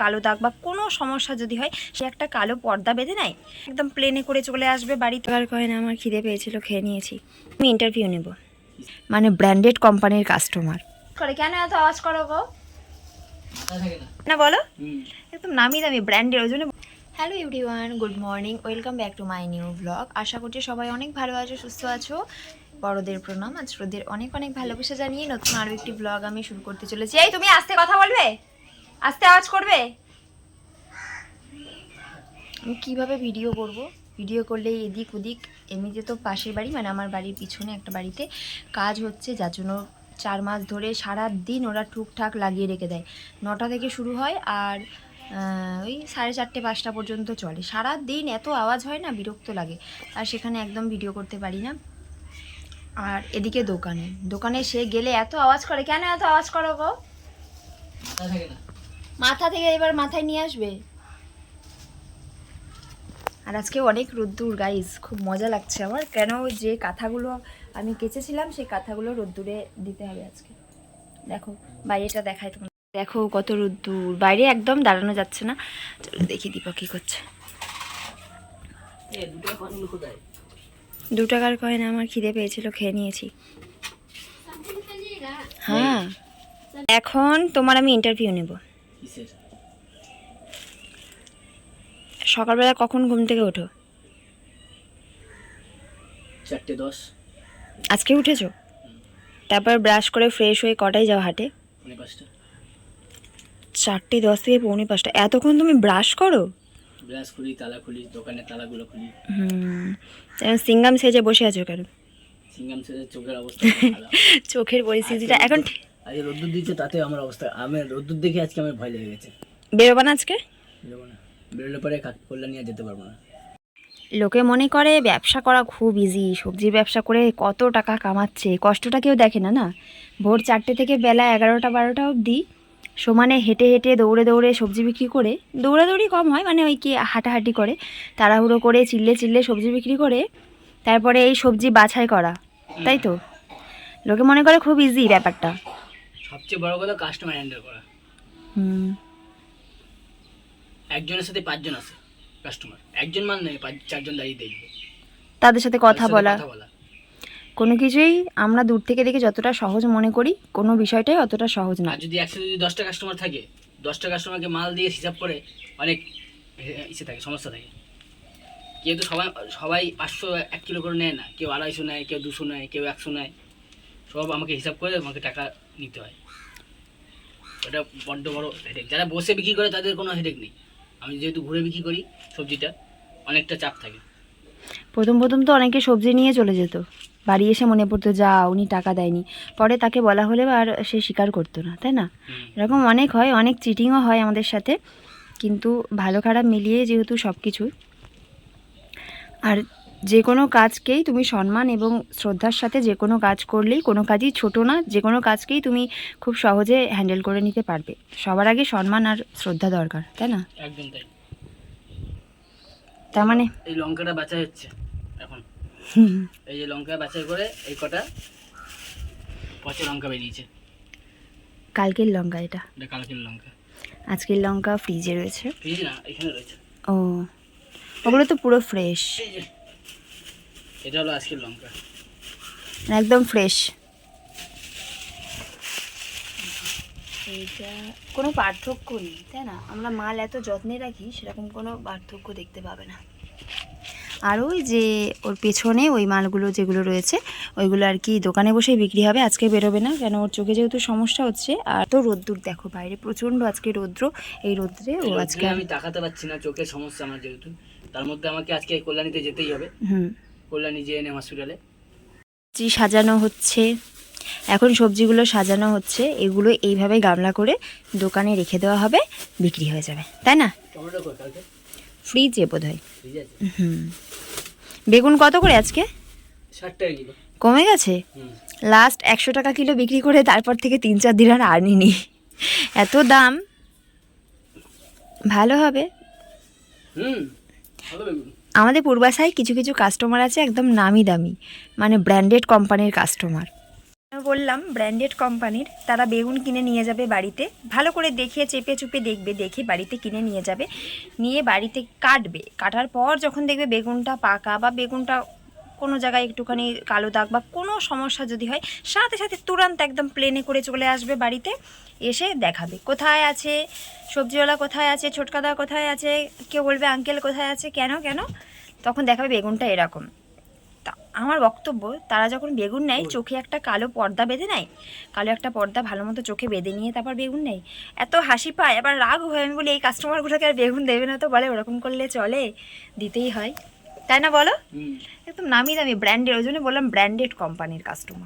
কালো দাগ বা কোনো সমস্যা যদি হয়, সে একটা কালো পর্দা বেঁধে নেয়, একদম প্লেনে করে চলে আসবে বাড়িতে। আর কয় না আমার খিদে পেয়েছিল, খেয়ে নিয়েছি। আমি ইন্টারভিউ নেব, মানে ব্র্যান্ডেড কোম্পানির কাস্টমার করে। কেন এত আওয়াজ করো গো? না বলো, একদম নামি দামি ব্র্যান্ডের, ওই জন্য। Hello everyone, good morning, welcome back to my new blog. আশা করছি সবাই অনেক ভালো আছো, সুস্থ আছো। বড়দের প্রণাম, আর ছোটদের অনেক অনেক ভালোবাসা জানিয়ে নতুন আরও একটি ব্লগ আমি শুরু করতে চলেছি। এই তুমি আস্তে কথা বলবে, আস্তে আওয়াজ করবে। আমি কীভাবে ভিডিও করব? ভিডিও করলে এদিক ওদিক, এমনিতে তো পাশের বাড়ি মানে আমার বাড়ির পিছনে একটা বাড়িতে কাজ হচ্ছে, যার জন্য 4 মাস ধরে সারা দিন ওরা টুকটাক লাগিয়ে রেখে দেয়। 9টা থেকে শুরু হয় আর ওই 4:30 5টা পর্যন্ত চলে। সারা দিন এত আওয়াজ হয় না, বিরক্ত লাগে। আর সেখানে একদম ভিডিও করতে পারি না। আর এদিকে দোকানে সে গেলে এত আওয়াজ করে। কেন এত আওয়াজ করো গো? মাথা থেকে এবার মাথায় নিয়ে আসবে। আর আজকে অনেক রোদ্দুর গাইস, খুব মজা লাগছে আমার। কেন যে কাঁথাগুলো আমি কেচেছিলাম সেই কাঁথাগুলো রোদ্দুরে দিতে হবে আজকে। দেখো বাইরেটা দেখায় তোমার, দেখো কত রোদ্দুর বাইরে, একদম দাঁড়ানো যাচ্ছে না। চলো দেখি দীপক কি করছে। 2 টাকার কয়েন, আমার খিদে পেয়েছিল, খেয়ে নিয়েছি। হ্যাঁ, এখন তোমার আমি ইন্টারভিউ নেব। সকালবেলা কখন ঘুম থেকে ওঠো? 4:10। আজকে উঠেছো? তারপর ব্রাশ করে ফ্রেশ হয়ে কটায় যাও হাটে? 5:30। 4:10 থেকে 4:45। এতক্ষণ তুমি ব্রাশ করো? ব্রাশ খুলি, তালা খুলি, দোকানের তালাগুলো খুলি। সিঙ্গাম সেজে বসে আছো কেন? সিঙ্গাম সেজে চোখের অবস্থা ভালো। চোখের পরিস্থিতিটা এখন আজকে রোদ্দুর দিচ্ছে, তাতে আমার অবস্থা, আমি রোদ্দুর দেখে আজকে আমার ভয় লেগে গেছে। বেরোবা না আজকে? বেরোবো না, বেরোলে পরে কল্যাণ নিয়ে যেতে পারবো না। লোকে মনে করে ব্যবসা করা খুব ইজি, সবজির ব্যবসা করে কত টাকা কামাচ্ছে, কষ্টটা কেউ দেখে না। না, ভোর 4টে থেকে বেলা 11টা 12টা অবধি সমানে হেঁটে হেঁটে দৌড়ে দৌড়ে সবজি বিক্রি করে, দৌড়াদৌড়ি কম হয়, মানে ওই কি হাঁটাহাঁটি করে, তাড়াহুড়ো করে চিল্লে চিল্লে সবজি বিক্রি করে, তারপরে এই সবজি বাছাই করা, তাই তো? লোকে মনে করে খুব ইজি ব্যাপারটা। সবচেয়ে বড় কথা কাস্টমার হ্যান্ডেল করা। একজনের সাথে 5 জন আছে কাস্টমার, একজন মান নেই, 4 জন দাঁড়িয়ে দেখবে, তাদের সাথে কথা বলা। কোনো কিছুই আমরা দূর থেকে দেখে যতটা সহজ মনে করি, কোনো বিষয়টাই অতটা সহজ না। আর যদি একসাথে 10টা কাস্টমার থাকে, 10টা কাস্টমারকে মাল দিয়ে হিসাব করে অনেক ইসে থাকে, সমস্যা থাকে। যেহেতু সবাই 500 1 কিলো করে নেয় না, কেউ 250 নেয়, কেউ 200 নেয়, কেউ 100 নেয়, সব আমাকে হিসাব করে আমাকে টাকা নিতে হয়। ওটা বড্ড বড় হেডেক। যারা বসে বিক্রি করে তাদের কোনো হেডেক নেই। আমি যেহেতু ঘুরে বিক্রি করি সবজিটা, অনেকটা চাপ থাকে। প্রথম তো অনেকে সবজি নিয়ে চলে যেত, বাড়ি এসে মনে পড়তো যা উনি টাকা দেয়নি, পরে তাকে বলা হলেও আর সে স্বীকার করতো না, তাই না? এরকম অনেক হয়, অনেক চিটিংও হয় আমাদের সাথে, কিন্তু ভালো খারাপ মিলিয়ে যেহেতু সব কিছু। আর যে কোনো কাজকেই তুমি সম্মান এবং শ্রদ্ধার সাথে যে কোনো কাজ করলেই, কোনো কাজই ছোটো না, যে কোনো কাজকেই তুমি খুব সহজে হ্যান্ডেল করে নিতে পারবে। সবার আগে সম্মান আর শ্রদ্ধা দরকার, তাই না? একদম তাই। তার মানে এই লঙ্কাটা বাছাই হচ্ছে এখন, এই যে লঙ্কা বাছাই করে এই কটা পচা লঙ্কা বেরিয়েছে। কালকের লঙ্কা এটা কালকের লঙ্কা, আজকের লঙ্কা ফ্রিজে রয়েছে। ফ্রিজ না, এখানে রয়েছে। ও, ওগুলো তো পুরো ফ্রেশ। এটা হলো আজকের লঙ্কা, একদম ফ্রেশ। এটা কোনো পার্থক্য নেই, তাই না? আমরা মাল এত যত্নে রাখি, সেরকম কোনো পার্থক্য দেখতে পাবে না। আর ওই যে ওর পেছনে ওই মালগুলো যেগুলো রয়েছে, ওইগুলো আর কি দোকানে বসেই বিক্রি হবে, আজকে বেরোবে না, কেন ওর চোখে যেহেতু সমস্যা হচ্ছে। আর তো রোদ্দুর দেখো বাইরে প্রচণ্ড, আজকে রৌদ্র, এই রৌদ্রে ও আজকে আমি তাকাতে পারছি না, চোখের সমস্যা আমার যেহেতু, তার মধ্যে আমাকে আজকে কল্যাণীতে যেতেই হবে। কল্যাণী জেএনএম হসপিটালে সাজানো হচ্ছে, এখন সবজিগুলো সাজানো হচ্ছে, এগুলো এইভাবে গামলা করে দোকানে রেখে দেওয়া হবে, বিক্রি হয়ে যাবে, তাই না? ফ্রিজে বোধ হয়। বেগুন কত করে আজকে? 60 টাকা কিলো। কমে গেছে? লাস্ট 100 টাকা কিলো বিক্রি করে তারপর থেকে 3-4 দিন আর আনিনি, এত দাম। ভালো হবে। আমাদের পূর্বাশায় কিছু কিছু কাস্টমার আছে একদম নামি দামি, মানে ব্র্যান্ডেড কোম্পানির কাস্টমার। আমি বললাম ব্র্যান্ডেড কোম্পানির, তারা বেগুন কিনে নিয়ে যাবে বাড়িতে, ভালো করে দেখে চেপে চুপে দেখবে, দেখে বাড়িতে কিনে নিয়ে যাবে, নিয়ে বাড়িতে কাটবে, কাটার পর যখন দেখবে বেগুনটা পাকা বা বেগুনটা কোনো জায়গায় একটুখানি কালো দাগ বা কোনো সমস্যা যদি হয়, সাথে সাথে তুরন্ত একদম প্লেনে করে চলে আসবে বাড়িতে, এসে দেখাবে কোথায় আছে সবজিওয়ালা, কোথায় আছে ছোটকাদা, কোথায় আছে, কেউ বলবে আঙ্কেল কোথায় আছে, কেন কেন, তখন দেখাবে বেগুনটা এরকম। তা আমার বক্তব্য, তারা যখন বেগুন নেয় চোখে একটা কালো পর্দা বেঁধে নেয়, কালো একটা পর্দা ভালো মতো চোখে বেঁধে নিয়ে তারপর বেগুন নেয়। এত হাসি পায়, আবার রাগ হয়, আমি বলি এই কাস্টমারগুলোকে আর বেগুন দেবে না তো, বলে ওরকম করলে চলে, দিতেই হয়, তাই না বলো? একদম নামি দামি ব্র্যান্ডেড, ওই জন্য বললাম ব্র্যান্ডেড কোম্পানির কাস্টমার।